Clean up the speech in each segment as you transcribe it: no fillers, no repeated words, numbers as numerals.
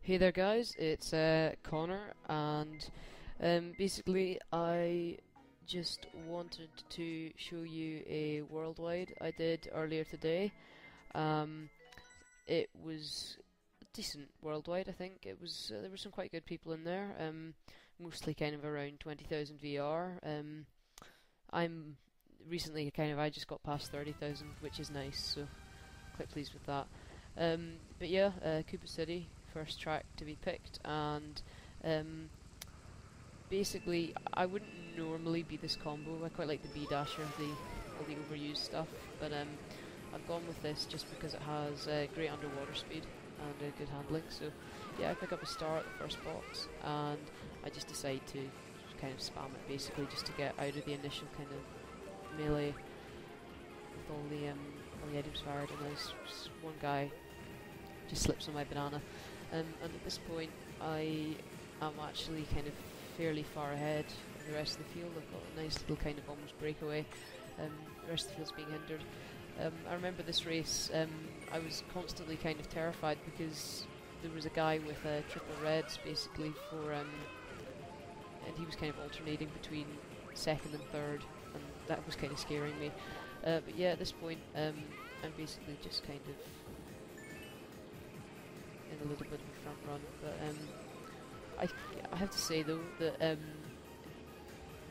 Hey there, guys. It's Connor, and basically, I just wanted to show you a worldwide I did earlier today. Um, it was decent worldwide, I think. It was there were some quite good people in there. Mostly kind of around 20,000 VR. I'm recently I just got past 30,000, which is nice. So quite pleased with that. But yeah, Cooper City, first track to be picked, and um, basically I wouldn't normally be this combo. I quite like the B dasher, all the overused stuff, but I've gone with this just because it has great underwater speed and good handling. So yeah, I pick up a star at the first box, and I just decide to kind of spam it basically just to get out of the initial kind of melee with all the items fired, and there's one guy just slips on my banana. And at this point, I am actually kind of fairly far ahead of the rest of the field. I've got a nice little kind of almost breakaway. The rest of the field's being hindered. I remember this race, I was constantly kind of terrified because there was a guy with triple reds basically and he was kind of alternating between second and third, and that was kind of scaring me. But yeah, at this point, I'm basically just kind of in a little bit of a front run. But I have to say though that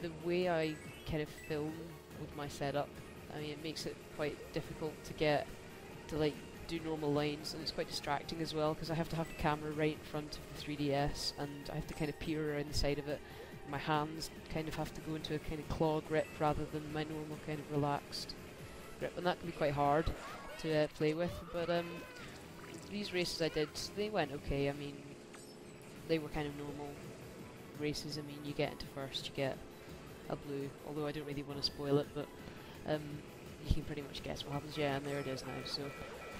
the way I kind of film with my setup, I mean, it makes it quite difficult to get to like do normal lines, and it's quite distracting as well because I have to have the camera right in front of the 3DS, and I have to kind of peer around the side of it. My hands kind of have to go into a kind of claw grip rather than my normal kind of relaxed grip, and that can be quite hard to play with. But these races I did, they went okay. I mean, they were kind of normal races. I mean, you get into first, you get a blue, although I don't really want to spoil it, but you can pretty much guess what happens. Yeah, and there it is now. So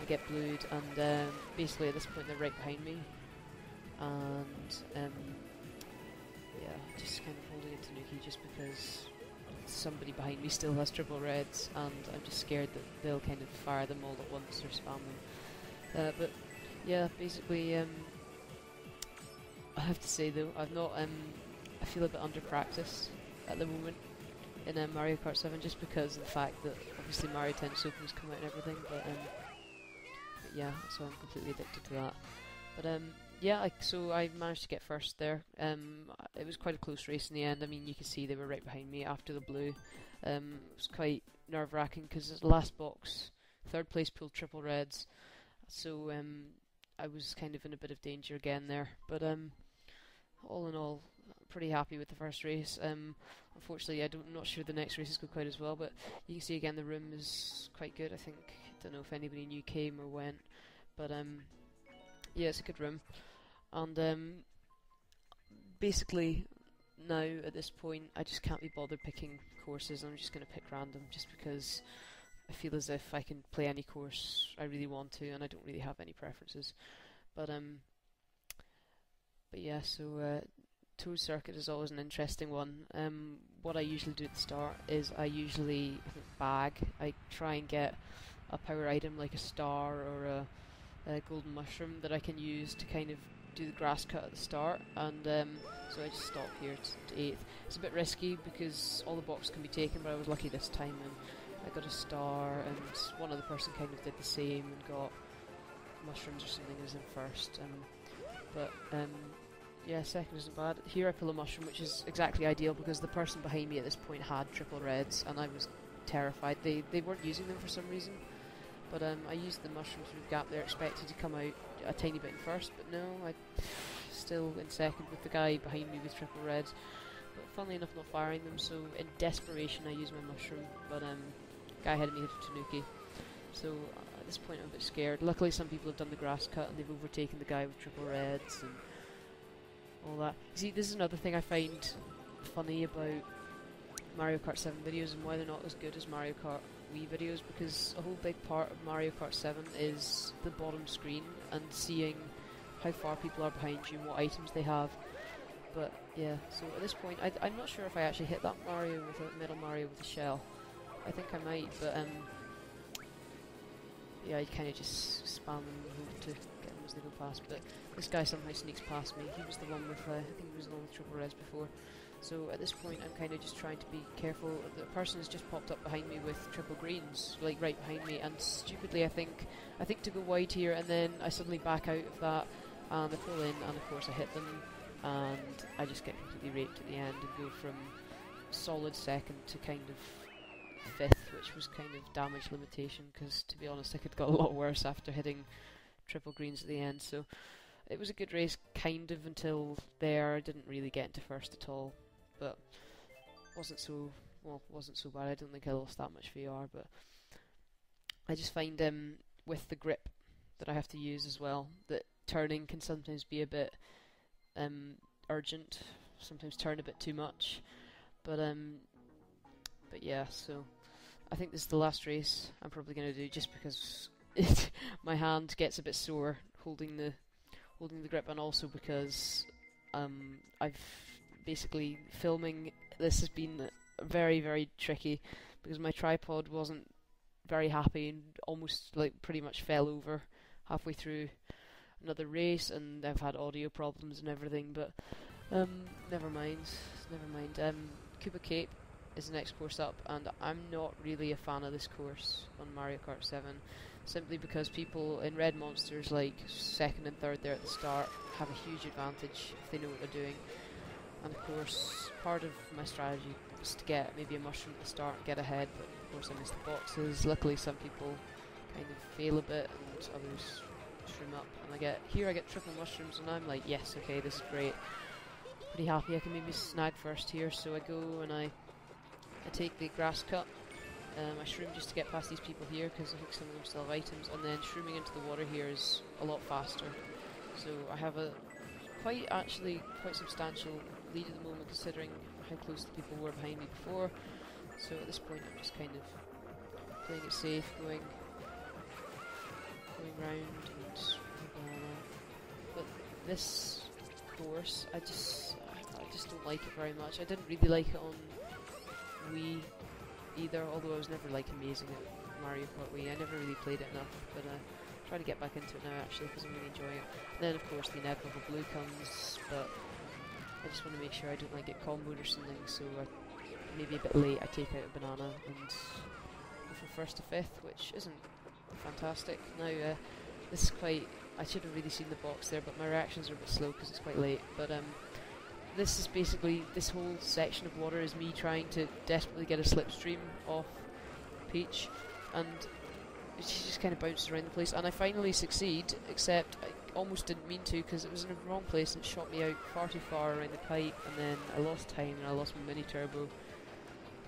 I get blued, and basically at this point they're right behind me, and yeah, just kind of holding it to Nuki just because somebody behind me still has triple reds, and I'm just scared that they'll kind of fire them all at once or spam them. But yeah, basically, I have to say though, I feel a bit under practice at the moment in Mario Kart 7, just because of the fact that obviously Mario Tennis Open's come out and everything, but yeah, so I'm completely addicted to that. But yeah, so I managed to get first there. It was quite a close race in the end. I mean, you can see they were right behind me after the blue. It was quite nerve-wracking because the last box, third place pulled triple reds, so I was kind of in a bit of danger again there. But all in all, pretty happy with the first race. Unfortunately, I'm not sure the next races go quite as well, but you can see again the room is quite good. I think, don't know if anybody new came or went, but yeah, it's a good room. And basically now at this point I just can't be bothered picking courses. I'm just going to pick random just because I feel as if I can play any course I really want to, and I don't really have any preferences. But yeah, so Toad Circuit is always an interesting one. What I usually do at the start is I usually bag. I try and get a power item like a star or a golden mushroom that I can use to kind of do the grass cut at the start, and so I just stop here to 8th. It's a bit risky because all the boxes can be taken, but I was lucky this time and I got a star, and one other person kind of did the same and got mushrooms or something as in first. But yeah, second isn't bad. Here I pull a mushroom, which is exactly ideal because the person behind me at this point had triple reds, and I was terrified. They weren't using them for some reason. But I used the mushroom through the gap there, expected to come out a tiny bit in first, but no, I still in second with the guy behind me with triple reds. But funnily enough, not firing them, so in desperation I used my mushroom, but guy ahead of me had Tanuki. So at this point I'm a bit scared. Luckily some people have done the grass cut and they've overtaken the guy with triple reds and all that. See, this is another thing I find funny about Mario Kart 7 videos and why they're not as good as Mario Kart Wii videos, because a whole big part of Mario Kart 7 is the bottom screen and seeing how far people are behind you and what items they have. But yeah, so at this point I'm not sure if I actually hit that Mario with a Metal Mario with a shell. I think I might, but yeah, I kind of just spam and hope to get them as they go past, but this guy somehow sneaks past me. He was the one with, I think he was the one with triple res before. So at this point I'm kind of just trying to be careful. The person has just popped up behind me with triple greens, like right behind me, and stupidly I think to go wide here, and then I suddenly back out of that, and I pull in, and of course I hit them, and I just get completely raped at the end and go from solid second to kind of fifth, which was kind of damage limitation, because to be honest I could got a lot worse after hitting triple greens at the end. So it was a good race kind of until there. I didn't really get into first at all, but wasn't so bad. I don't think I lost that much VR, but I just find with the grip that I have to use as well, that turning can sometimes be a bit urgent, sometimes turn a bit too much, but yeah, so I think this is the last race I'm probably going to do, just because my hand gets a bit sore holding the grip, and also because I've basically filming this has been very, very tricky, because my tripod wasn't very happy and almost like pretty much fell over halfway through another race, and I've had audio problems and everything, but never mind. Cuba Cape is the next course up, and I'm not really a fan of this course on Mario Kart 7, simply because people in Red Monsters, like second and third there at the start, have a huge advantage if they know what they're doing. And of course, part of my strategy was to get maybe a mushroom at the start and get ahead, but of course I missed the boxes. Luckily some people kind of fail a bit and others shroom up, and I get triple mushrooms, and I'm like, yes, okay, this is great. Pretty happy I can maybe snag first here, so I go and I take the grass cut. I shroom just to get past these people here, because I think some of them still have items, and then shrooming into the water here is a lot faster. So I have a quite substantial lead at the moment, considering how close the people were behind me before. So at this point I'm just kind of playing it safe, going round and but this course I just don't like it very much. I didn't really like it on Wii either, although I was never like amazing at Mario Kart Wii. I never really played it enough, but try to get back into it now actually, because I'm really enjoying it. And then of course the inevitable blue comes, but I just want to make sure I don't like get comboed or something, so maybe a bit late I take out a banana and go from first to fifth, which isn't fantastic. Now this is quite, I should have really seen the box there, but my reactions are a bit slow because it's quite late, but this is basically, this whole section of water is me trying to desperately get a slipstream off Peach, and she just kind of bounces around the place, and I finally succeed, except I almost didn't mean to, because it was in the wrong place and it shot me out far too far around the pipe, and then I lost time and I lost my mini turbo,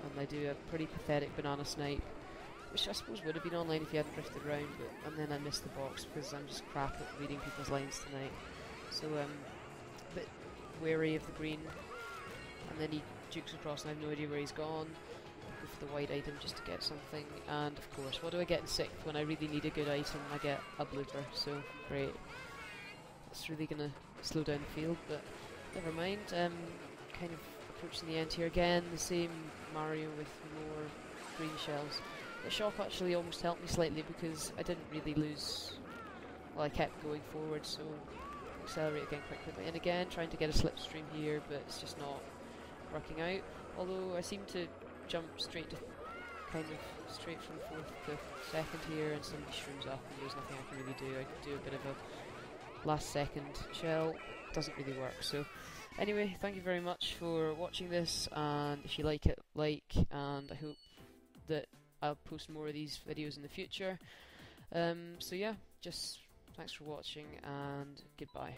and I do a pretty pathetic banana snipe, which I suppose would have been online if you hadn't drifted around, and then I missed the box because I'm just crap at reading people's lines tonight. So a bit wary of the green, and then he jukes across and I have no idea where he's gone. Go for the white item just to get something, and of course, what do I get in sixth when I really need a good item? I get a blooper, so great. That's really gonna slow down the field, but never mind. Kind of approaching the end here again, the same Mario with more green shells. The shock actually almost helped me slightly because I didn't really lose, well, I kept going forward, so accelerate again quite quickly, and again trying to get a slipstream here, but it's just not working out, although I seem to jump straight to kind of straight from fourth to second here, and somebody shrooms up and there's nothing I can really do. I do a bit of a last second shell, doesn't really work. So anyway, thank you very much for watching this, and if you like it, and I hope that I'll post more of these videos in the future. So yeah, just thanks for watching and goodbye.